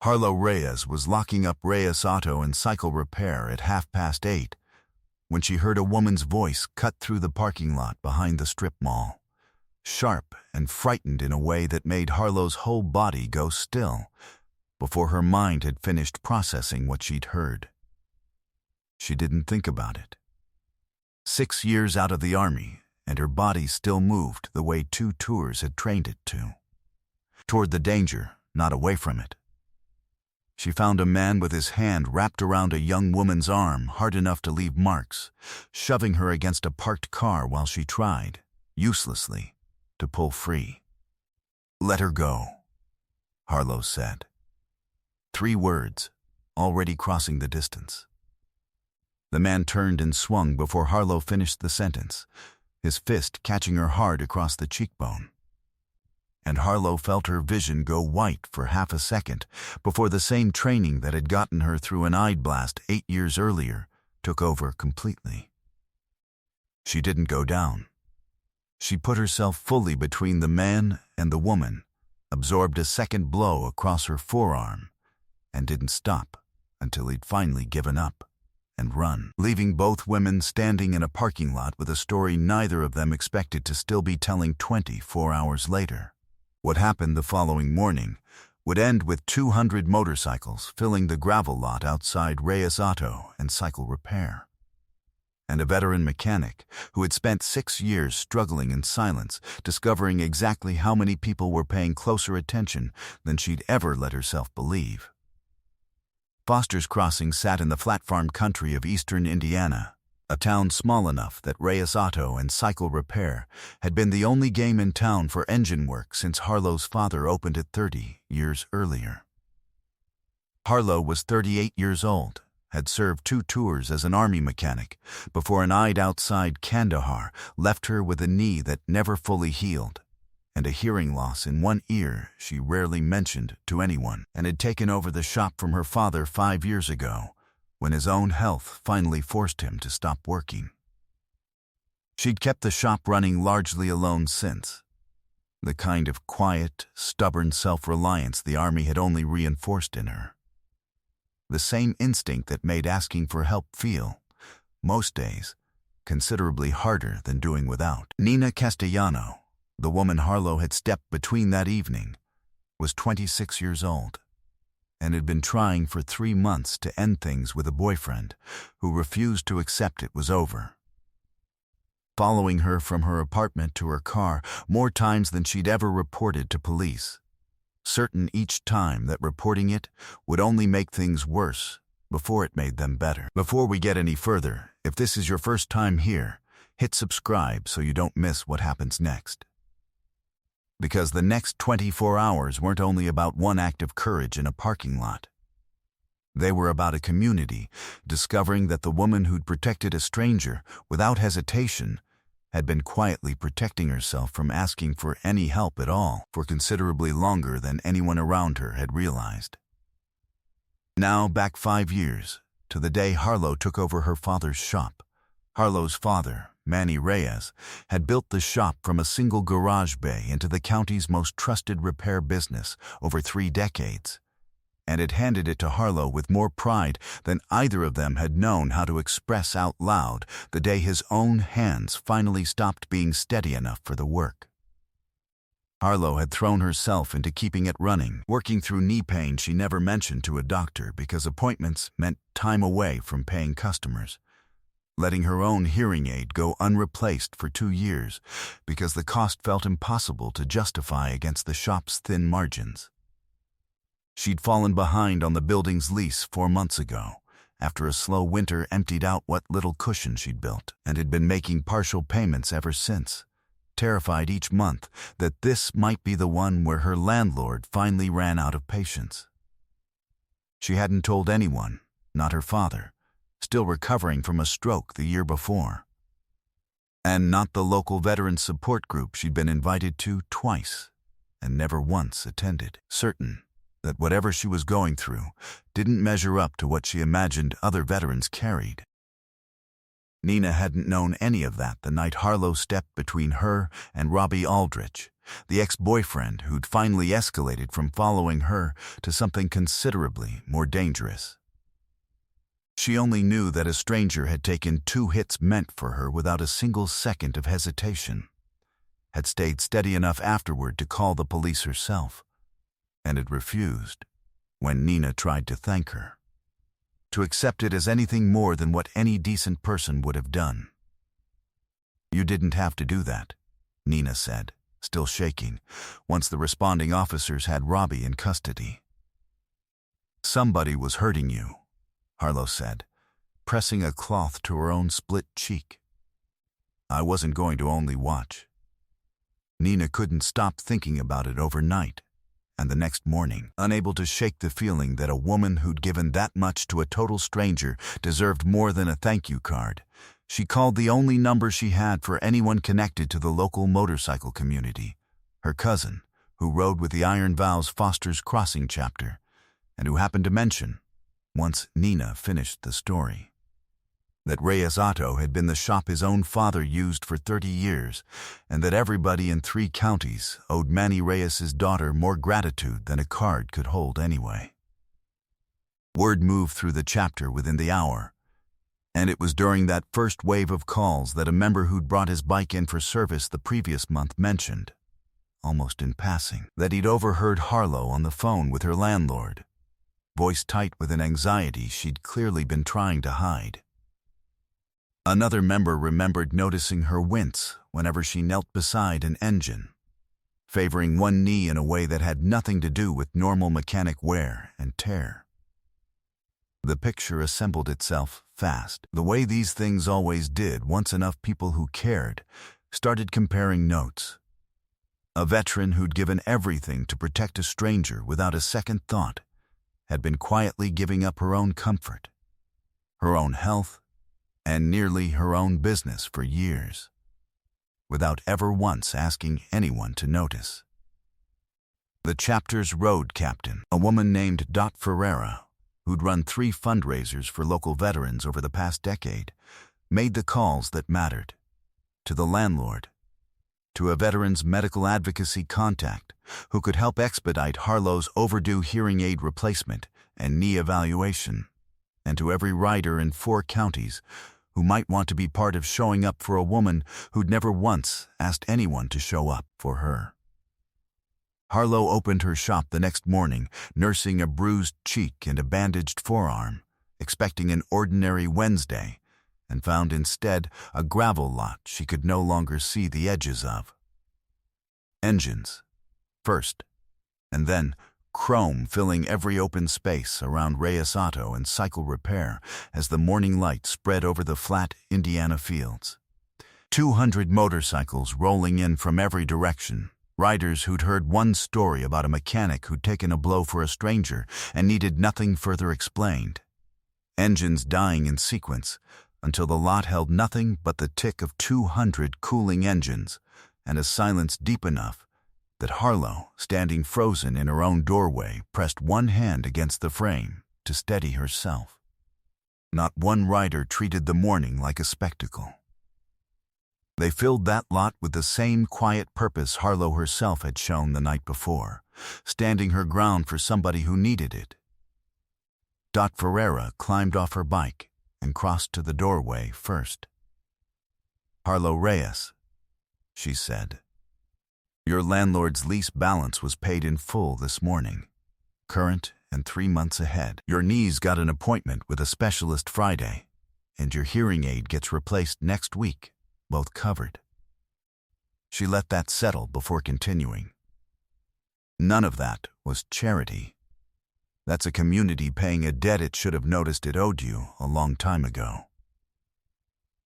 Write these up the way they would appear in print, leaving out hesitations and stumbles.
Harlow Reyes was locking up Reyes Auto and Cycle Repair at 8:30 when she heard a woman's voice cut through the parking lot behind the strip mall, sharp and frightened in a way that made Harlow's whole body go still before her mind had finished processing what she'd heard. She didn't think about it. 6 years out of the Army, and her body still moved the way 2 tours had trained it to. Toward the danger, not away from it. She found a man with his hand wrapped around a young woman's arm hard enough to leave marks, shoving her against a parked car while she tried, uselessly, to pull free. "Let her go," Harlow said. 3 words, already crossing the distance. The man turned and swung before Harlow finished the sentence, his fist catching her hard across the cheekbone. And Harlow felt her vision go white for half a second before the same training that had gotten her through an eye blast 8 years earlier took over completely. She didn't go down. She put herself fully between the man and the woman, absorbed a second blow across her forearm, and didn't stop until he'd finally given up and run, leaving both women standing in a parking lot with a story neither of them expected to still be telling 24 hours later. What happened the following morning would end with 200 motorcycles filling the gravel lot outside Reyes Auto and Cycle Repair. And a veteran mechanic who had spent 6 years struggling in silence, discovering exactly how many people were paying closer attention than she'd ever let herself believe. Foster's Crossing sat in the flat farm country of eastern Indiana, a town small enough that Reyes Auto and Cycle Repair had been the only game in town for engine work since Harlow's father opened it 30 years earlier. Harlow was 38 years old, had served 2 tours as an Army mechanic before an eye outside Kandahar left her with a knee that never fully healed, and a hearing loss in one ear she rarely mentioned to anyone, and had taken over the shop from her father 5 years ago, when his own health finally forced him to stop working. She'd kept the shop running largely alone since, the kind of quiet, stubborn self-reliance the Army had only reinforced in her. The same instinct that made asking for help feel, most days, considerably harder than doing without. Nina Castellano, the woman Harlow had stepped between that evening, was 26 years old, and had been trying for 3 months to end things with a boyfriend who refused to accept it was over. Following her from her apartment to her car more times than she'd ever reported to police, certain each time that reporting it would only make things worse before it made them better. Before we get any further, if this is your first time here, hit subscribe so you don't miss what happens next. Because the next 24 hours weren't only about one act of courage in a parking lot. They were about a community discovering that the woman who'd protected a stranger without hesitation had been quietly protecting herself from asking for any help at all for considerably longer than anyone around her had realized. Now back 5 years, to the day Harlow took over her father's shop. Harlow's father, Manny Reyes, had built the shop from a single garage bay into the county's most trusted repair business over 3 decades, and had handed it to Harlow with more pride than either of them had known how to express out loud the day his own hands finally stopped being steady enough for the work. Harlow had thrown herself into keeping it running, working through knee pain she never mentioned to a doctor because appointments meant time away from paying customers, letting her own hearing aid go unreplaced for 2 years because the cost felt impossible to justify against the shop's thin margins. She'd fallen behind on the building's lease 4 months ago, after a slow winter emptied out what little cushion she'd built, and had been making partial payments ever since, terrified each month that this might be the one where her landlord finally ran out of patience. She hadn't told anyone, not her father, still recovering from a stroke the year before, and not the local veteran support group she'd been invited to twice and never once attended, certain that whatever she was going through didn't measure up to what she imagined other veterans carried. Nina hadn't known any of that the night Harlow stepped between her and Robbie Aldrich the ex-boyfriend who'd finally escalated from following her to something considerably more dangerous. She only knew that a stranger had taken 2 hits meant for her without a single second of hesitation, had stayed steady enough afterward to call the police herself, and had refused, when Nina tried to thank her, to accept it as anything more than what any decent person would have done. "You didn't have to do that," Nina said, still shaking, once the responding officers had Robbie in custody. "Somebody was hurting you," Harlow said, pressing a cloth to her own split cheek. "I wasn't going to only watch." Nina couldn't stop thinking about it overnight, and the next morning, unable to shake the feeling that a woman who'd given that much to a total stranger deserved more than a thank you card, she called the only number she had for anyone connected to the local motorcycle community, her cousin, who rode with the Iron Vows Foster's Crossing chapter, and who happened to mention, once Nina finished the story, that Reyes Auto had been the shop his own father used for 30 years, and that everybody in 3 counties owed Manny Reyes's daughter more gratitude than a card could hold anyway. Word moved through the chapter within the hour, and it was during that first wave of calls that a member who'd brought his bike in for service the previous month mentioned, almost in passing, that he'd overheard Harlow on the phone with her landlord, voice tight with an anxiety she'd clearly been trying to hide. Another member remembered noticing her wince whenever she knelt beside an engine, favoring one knee in a way that had nothing to do with normal mechanic wear and tear. The picture assembled itself fast, the way these things always did once enough people who cared started comparing notes. A veteran who'd given everything to protect a stranger without a second thought had been quietly giving up her own comfort, her own health, and nearly her own business for years, without ever once asking anyone to notice. The chapter's road captain, a woman named Dot Ferreira, who'd run 3 fundraisers for local veterans over the past decade, made the calls that mattered. To the landlord, to a veteran's medical advocacy contact who could help expedite Harlow's overdue hearing aid replacement and knee evaluation, and to every rider in 4 counties who might want to be part of showing up for a woman who'd never once asked anyone to show up for her. Harlow opened her shop the next morning, nursing a bruised cheek and a bandaged forearm, expecting an ordinary Wednesday, and found instead a gravel lot she could no longer see the edges of. Engines, first, and then chrome filling every open space around Reyes Auto and Cycle Repair as the morning light spread over the flat Indiana fields. 200 motorcycles rolling in from every direction, riders who'd heard one story about a mechanic who'd taken a blow for a stranger and needed nothing further explained. Engines dying in sequence until the lot held nothing but the tick of 200 cooling engines and a silence deep enough that Harlow, standing frozen in her own doorway, pressed one hand against the frame to steady herself. Not one rider treated the morning like a spectacle. They filled that lot with the same quiet purpose Harlow herself had shown the night before, standing her ground for somebody who needed it. Dot Ferreira climbed off her bike and crossed to the doorway first. "Harlow Reyes," she said. "Your landlord's lease balance was paid in full this morning, current and 3 months ahead. Your knee's got an appointment with a specialist Friday, and your hearing aid gets replaced next week, both covered." She let that settle before continuing. "None of that was charity. That's a community paying a debt it should have noticed it owed you a long time ago."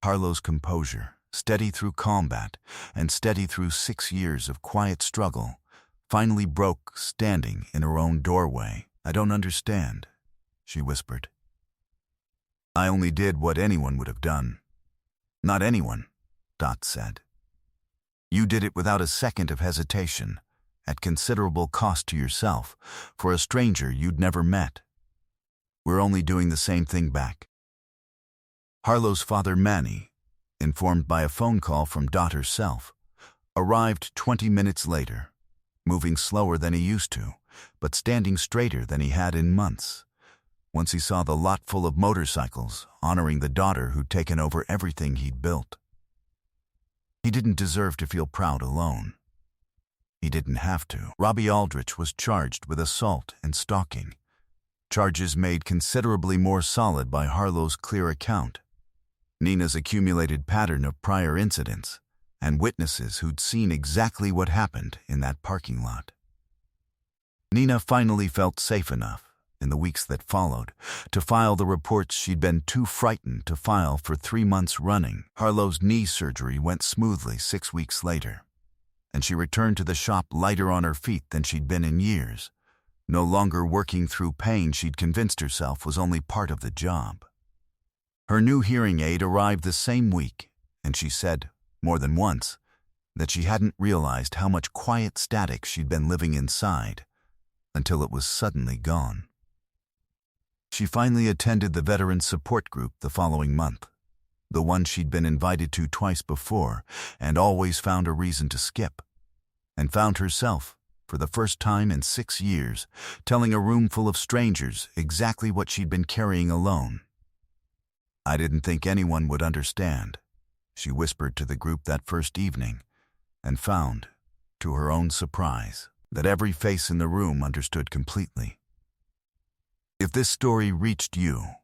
Harlow's composure, steady through combat and steady through 6 years of quiet struggle, finally broke standing in her own doorway. "I don't understand," she whispered. "I only did what anyone would have done." "Not anyone," Dot said. "You did it without a second of hesitation, at considerable cost to yourself, for a stranger you'd never met. We're only doing the same thing back." Harlow's father, Manny, informed by a phone call from Dot herself, arrived 20 minutes later, moving slower than he used to, but standing straighter than he had in months. Once he saw the lot full of motorcycles, honoring the daughter who'd taken over everything he'd built. He didn't deserve to feel proud alone. He didn't have to. Robbie Aldrich was charged with assault and stalking, charges made considerably more solid by Harlow's clear account, Nina's accumulated pattern of prior incidents, and witnesses who'd seen exactly what happened in that parking lot. Nina finally felt safe enough, in the weeks that followed, to file the reports she'd been too frightened to file for 3 months running. Harlow's knee surgery went smoothly 6 weeks later, and she returned to the shop lighter on her feet than she'd been in years, no longer working through pain she'd convinced herself was only part of the job. Her new hearing aid arrived the same week, and she said, more than once, that she hadn't realized how much quiet static she'd been living inside until it was suddenly gone. She finally attended the Veterans Support Group the following month, the one she'd been invited to twice before and always found a reason to skip, and found herself, for the first time in 6 years, telling a room full of strangers exactly what she'd been carrying alone. "I didn't think anyone would understand," she whispered to the group that first evening, and found, to her own surprise, that every face in the room understood completely. If this story reached you,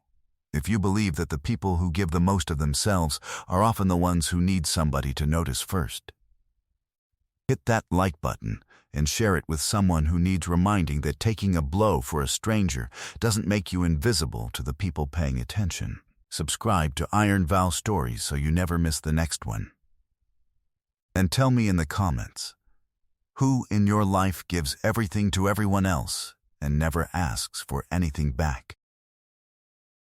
if you believe that the people who give the most of themselves are often the ones who need somebody to notice first, hit that like button and share it with someone who needs reminding that taking a blow for a stranger doesn't make you invisible to the people paying attention. Subscribe to Iron Vow Stories so you never miss the next one. And tell me in the comments, who in your life gives everything to everyone else and never asks for anything back?